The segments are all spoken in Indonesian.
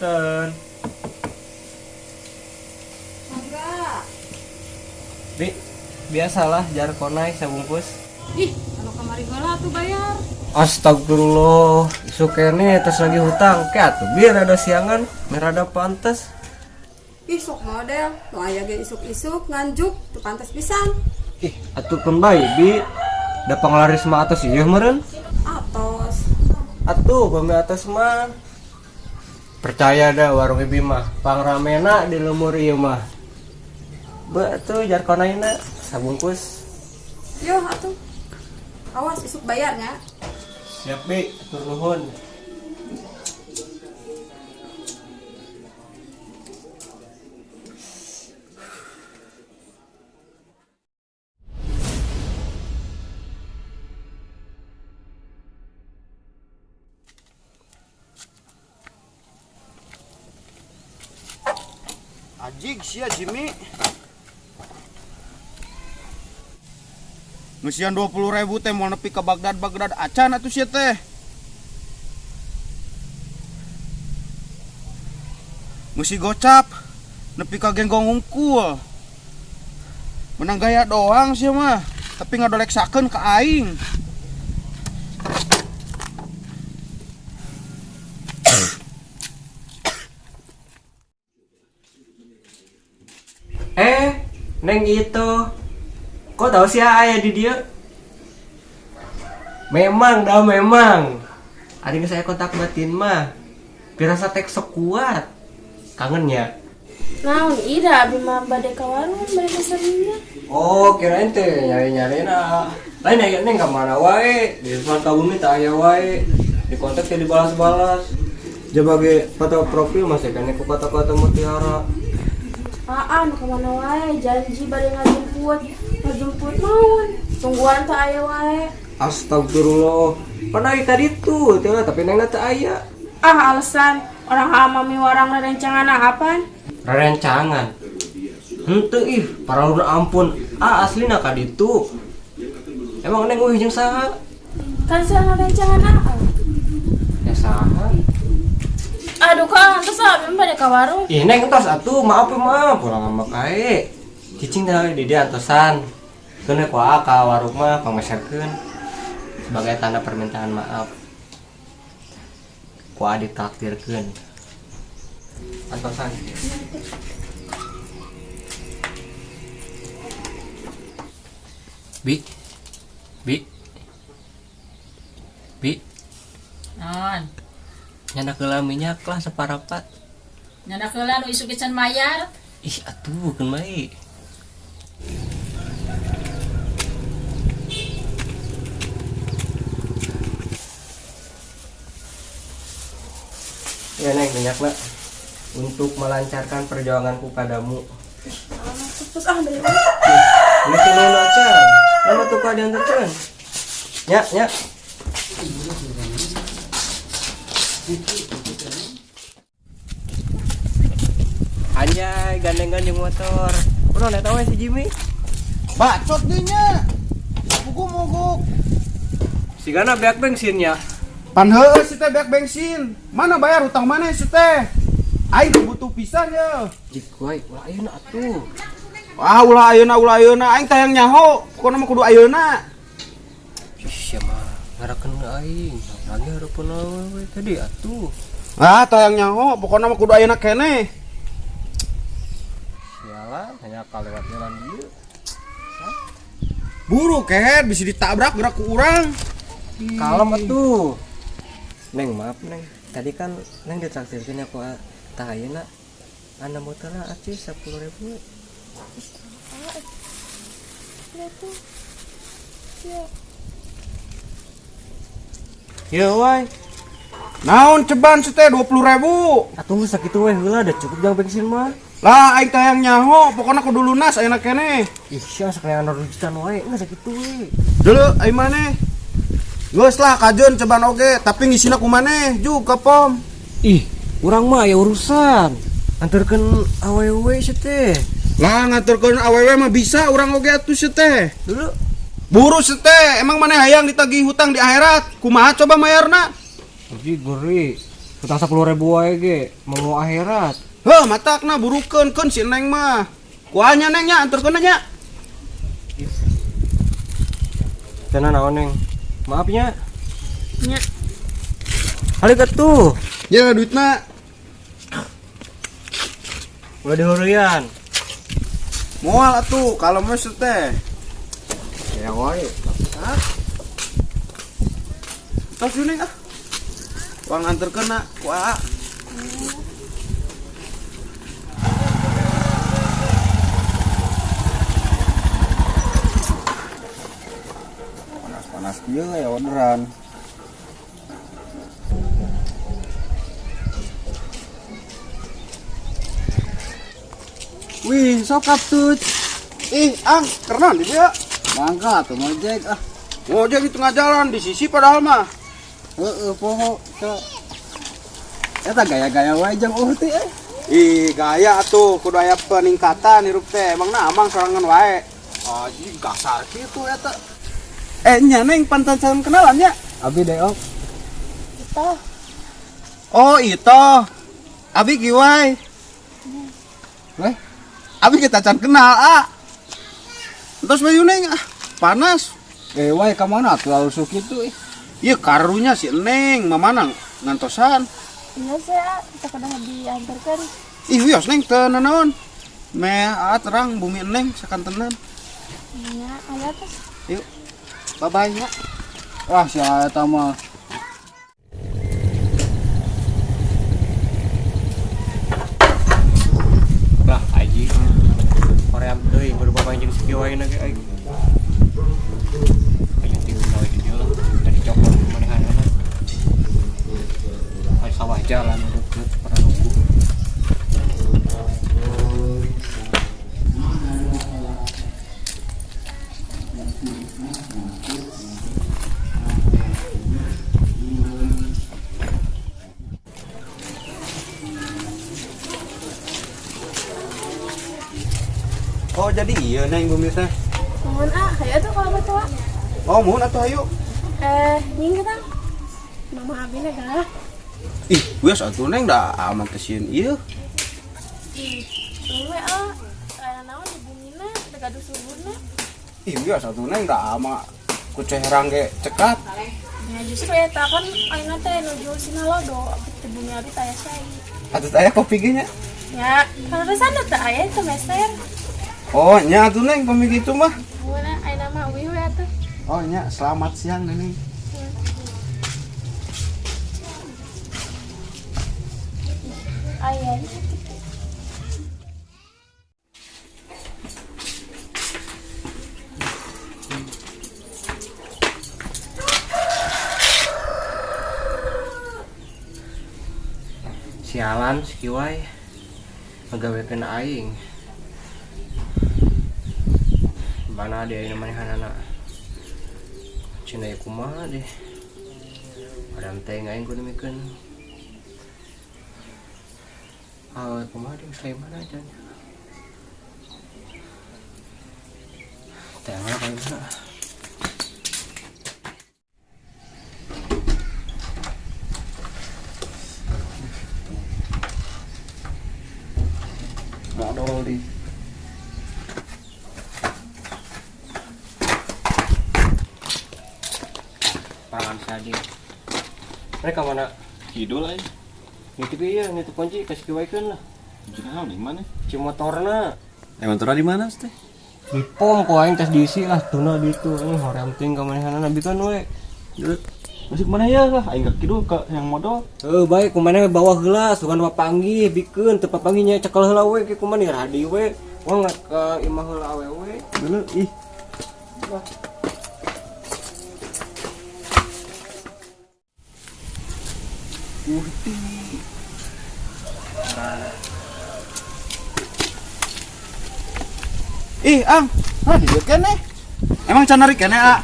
punten. Enggak. Bi, biasalah jar konai sabungkus. Ih, kalau kamari gala tuh bayar. Astagfirullah, isu kene terus lagi hutang. Kayak atuh biar ada siangan, merada pantes. Ih, sok model. Nu aya ge isuk-isuk nganjuk, tuh pantes pisan. Ih, atuh pun bae, Bi. Da panglaris mah atos ieu meureun. Atos. Atuh bami atas mah. Percaya dah warung Ibi mah, pangramena di lemur ieu mah. Betul jar konaina sabungkus. Yo, atuh. Awas isuk bayarnya. Siap, Bi, atur nuhun. Ajig sia Jimmy. Ngesian 20.000 teh mau nepi ke Bagdad acan atuh sia teh. Mesti gocap nepi ka genggong hungkul. Menang gaya doang sia mah, tapi ngadoleksakeun ka aing. Neng itu kok tahu sih ayah di dia? Memang dah memang. Adik saya kontak batin mah. Pirasa tek sok kuat. Kangen ya? Naon ida abi mah bade ka warung bade pesennya. Oh, kirain teh nyari-nyari na. Lain aya neng ka mana wae? Di Sukabumi teh aya wae. Di kontak teh dibalas-balas. Coba ge foto profil masih kene ku kata-kata mutiara. Aan kemana wae janji bade ngajemput naon tungguan teh aya wae. Astagfirullah. Panai tadi tuh, tapi neng teh aya. Alasan orang hamami warang rencangan apaan? Rencangan. Henteu ih, paralun ampun. Aslina ka ditu. Emang neng eueuh jeung saha? Kan saya rencangan apa? Ya saha? Aduh kak, antus abi bade ka warung. Ih neng tos atuh, maaf pulang sama kae. Cicing teh di dia antosan. Keun ku ka warung mah pangmeserkeun sebagai tanda permintaan maaf. Ku ditakdirkeun. Antosan. Bi. Non, Nyana keula minyak lah separapat. nyana keula nu isuk can mayar. Ih atuh keun bae. Ya neng minyak nak untuk melancarkan perjuanganku padamu. Terus bade. Ini tuh aja. Nama tuh kau diantarkan. Ya. Anjay, gandeng-gandeng motor. Udah lihat awe si Jimmy. Bacot dinya. Mogok. Sigana beak bensinnya. Pan heueuh si teh beak bensin. Mana bayar utang mana si teh? Aing butuh pisan ya. Jik wae, ulah ayeuna atuh. Ulah ayeuna aing tayang nyaho. Pokona mah kudu ayeuna. Ih, mah ngarakeun aing. Lagi hareupeun we tadi atuh. Tayang nyaho. Pokona mah kudu ayeuna keneh. Sialan, hanya kalewat jalan dieu. Buru kehet bisa ditabrak gerak ku urang. Kalem atuh. Neng, maaf Neng. Tadi kan Neng ditraktirkeun aku tah ayeuna. Anda motorna aci 10.000. Ya wae. Naon ceban si teh 20.000. Atuh sakitu we heula da cukup jang bensin mah. Lah aing tayang nyaho. Pokona kudu lunas ayeuna keneh. Ih, sia sakeangan rujukan wae, geus sakitu we. Deuleu ai maneh. Geus lah kajeun ceban oge, tapi ngisina ku maneh juga pom. Ih, urang mah aya urusan. Anterkeun awewe si teh. Lah ngaturkeun awewe mah bisa urang oge atuh si teh. Dulu Buru si teh, emang maneh hayang ditagih hutang di akhirat. Kumaha coba mayarna? Jadi gurih. Utang 10.000 wae ge, mau akhirat. Heh, matakna burukeun keun si Neng mah. Kuahnya Neng nya anturkeun nya. Cenah naon Neng? Maaf nya. Nya. Hari tuh. Ya duitna. Udah dihurian. Moal atuh kalau mah teh. Ya wae. Hah? Tos Neng ah. Uang anturkeun na kuah. Panas kieu ya orderan. Wih, sok kaptut. Ang, kerenan di dia. Mangga tuh ngojek ah. Ngojek di tengah jalan di sisi padahal mah. Poho. Eta gaya-gaya wae jeung uhti Ih, gaya tuh kudu aya peningkatan hirup teh. Emang amang sorangan wae. Aji kasar kitu eta. Nya Neng pantan salam kenalan nya. Abi deok. Kita. Oh, itu. Abi kiwai. Weh, Abi kita can kenal ah. Terus bayu Neng ah, panas. wae ka mana tuh usuk itu Iya karunya si Neng mamanang ngantosan. Iya saya kita kena diantarkan. Ih wios Neng teu nanaon. Me terang bumi Neng sakantenan. Iya, ada apa? Yuk. Bye-bye ya. Wah, si eta mah. Bah, aji. Korea teuing baru bapak jeung si wae na ge aing. Aing tinggal gawe di dieu lah. Dari cokot manehanana. Hai sawah jalan deket para nunggu. Oh jadi iya Neng bumi teh. Mohon kayak tuh kalau betul. Oh mohon atuh ayo. Nying kita. Mama Abi negara. Ih wios atuh Neng da aman kesieun ieu. Ih, we kayak naon di bumina dekat suburna. Ih wios atuh Neng da ama ku ceherang ge cekat. Ya justru ya kan ayeuna teh nuju Sinalodo di bumi Abi taya saya. Atuh aya kopi ge nya. Ya, kalau di sana teh aya semester. Oh nya atuh Neng komi kitu mah. Mana ayeuna mah we atuh. Oh nya selamat siang Neng. Aya. Sialan si kiwai ngagawekeun aing. Bana dia ini manehanana. Cina ieu kumaha deh. Padam teh aing kudu mikeun. Kumaha deh geus mana aja. Teh mana kayak mana. Modal di. Pangan saja. Mereka mana? Kidul aja. Nitip ieu, nitip kunci kasih kiwaikeun lah. Jangan di mana? Ci motorna. Emang turun di mana teh? Di pom ku aing tes diisi lah tuna ditu. Ini hoream teuing ka manehanana bikeun we. Masuk mana ya lah? Aing gak kidul ke yang modal. Baik kumaneh bawa heula sugan papanggih bikeun teu papanggih nya cekel heula we ke kumaneh radi we. Wong ka imah heula awewe. Dulu ih. Ih Ang, di dieu keneh. Emang can narik keneh ah.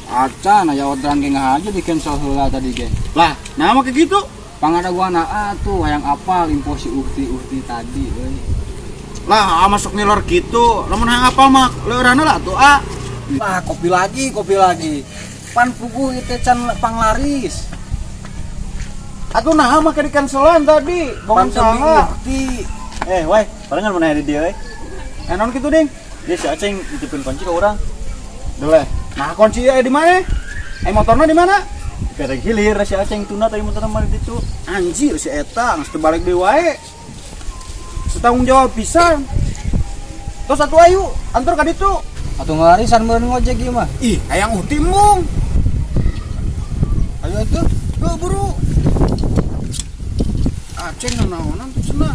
Acan aya orderan ge ngahaja di cancel heula tadi ge. Lah, nah mah kayak gitu. Pangadaguana tuh hayang apal info si Ukti tadi euy. Lah, masuk nilor gitu. Lamun hayang apal mah leurana lah tuh ah. Lah kopi lagi. Pan puguh itu can panglaris. Atuh nah mah di cancelan tadi. Bangun saha. Wai, palingan mana di dia Non kitu ding. Dia si Aceng ditipin kunci ke orang. Dole. Nah kunci di mana? Motorna di mana? Kadang hilir si Aceng tuna tadi motorna mah di ditu. Anjir si eta geus teu balik deui wae. Setanggung jawab pisan. Terus atuh ayu, antar ka ditu. Atuh ngarisan meureun ngojek ieu mah. Ih, hayang utim mung. Ayo atuh, buru. Aceng naonan tuh cenah.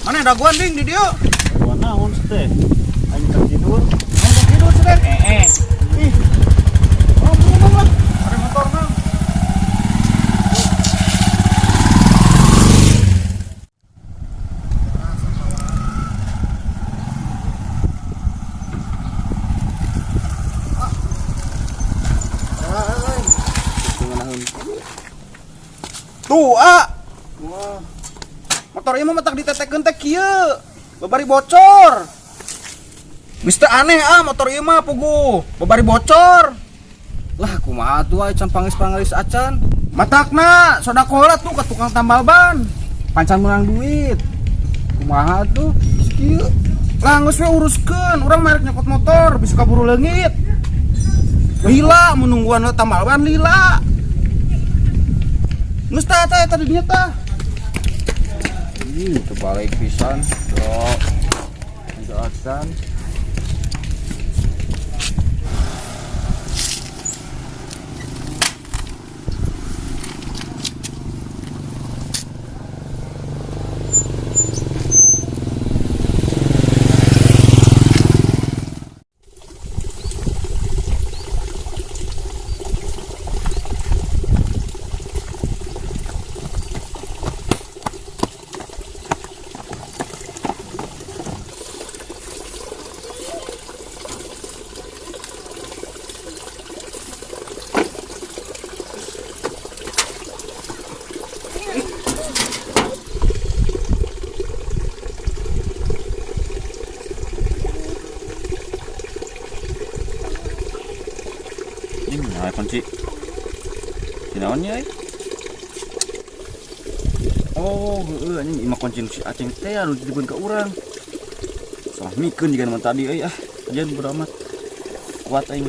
Mana daguan ding di dieu? Gua naon teh? Aing tak tidur. Mana tidur seden? Ih. Ngomong lah. Ada motorna. Tuh, wah. Motor ieu mah matak ditetekeun teh kieu. Babari bocor. Geus teu aneh motor ieu mah pugu babari bocor. Lah kumaha tuh can pangis-pangis acan. Matakna sodakola tuh ke tukang tambal ban. Pancan menang duit. Kumaha tuh kieu. Lah geus we uruskeun, urang merek nyokot motor bisa kaburu leungit. Lila menungguan tambal ban lila. Geus tah tadi dinya tah. Ih, terbalik pisan. Tuh. Acan. Nah, kunci. Sinaonnya Oh, anjing imah kunci si Aceng teh anu ditipikeun ka urang. Salah mikeun jiga mah tadi ajan beramat. Kuat aing.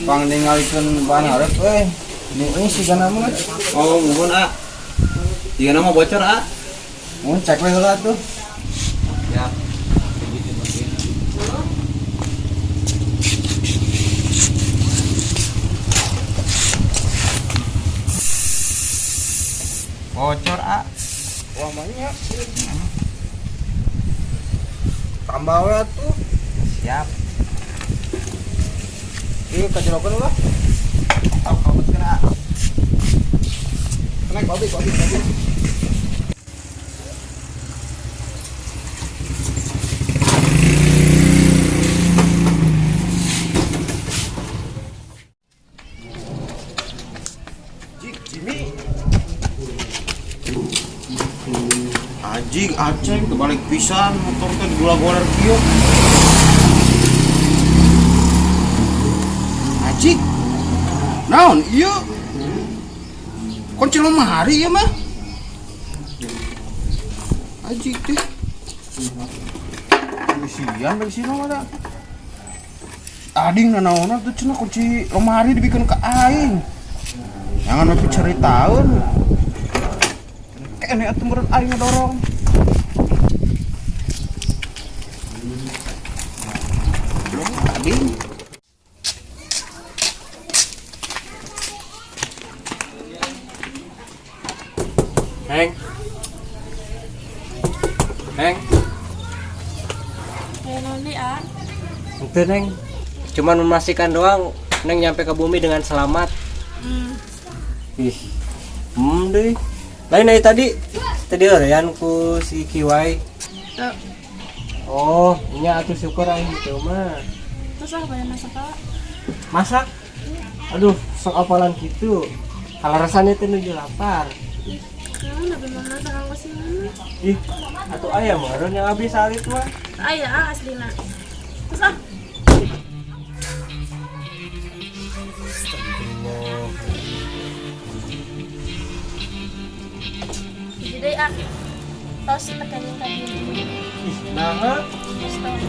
Bang ningalikeun bahan hareup Ini sigana mah. Oh, muhun Tiga nama bocor Mun cek we heula tuh. Ya. Bocor Wah banyak. Tambah we tuh. Siap. Ieu kajerokeun ulah. Kabut kena. Naik kopi. Jimmy. Anjing Aceng kebalik pisan motor teh digula-gular kieu. Anjing. Naon ieu? Kunci lemari ya mah. Anjing teh. Bisian dari sini mah da. Ading nanaonan tuh cenah kunci lemari dibikin ke aing. Jangan lebih ceritaun. Kene atuh meureun aing ngedorong. Ading. Neng. Noni Itu Neng. Cuman memastikan doang Neng nyampe ke bumi dengan selamat. Ih. Deh. Lain dari tadi orean ku si Kiwai. Oh, nya atuh syukur aing gitu mah. Terus apa yang masak Pak? Masak? Aduh, sok apalan gitu. Kalau rasanya teh nuju lapar. Nah, bagaimana sarang kesini? Ih, atuh ayam meureun yang habis salit mah. Aya aslina. Terus ah, jadi ah, tos tekanin tadi. Ih, nah, Terus tos.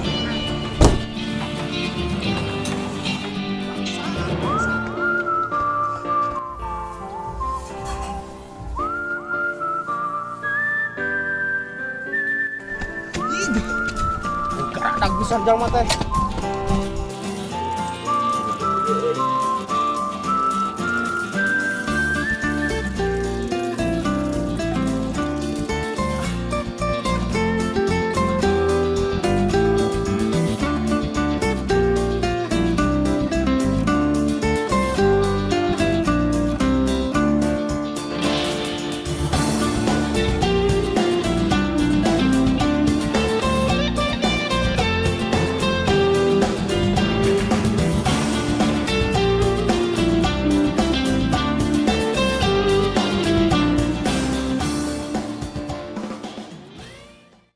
Geradak pisan jalma teh.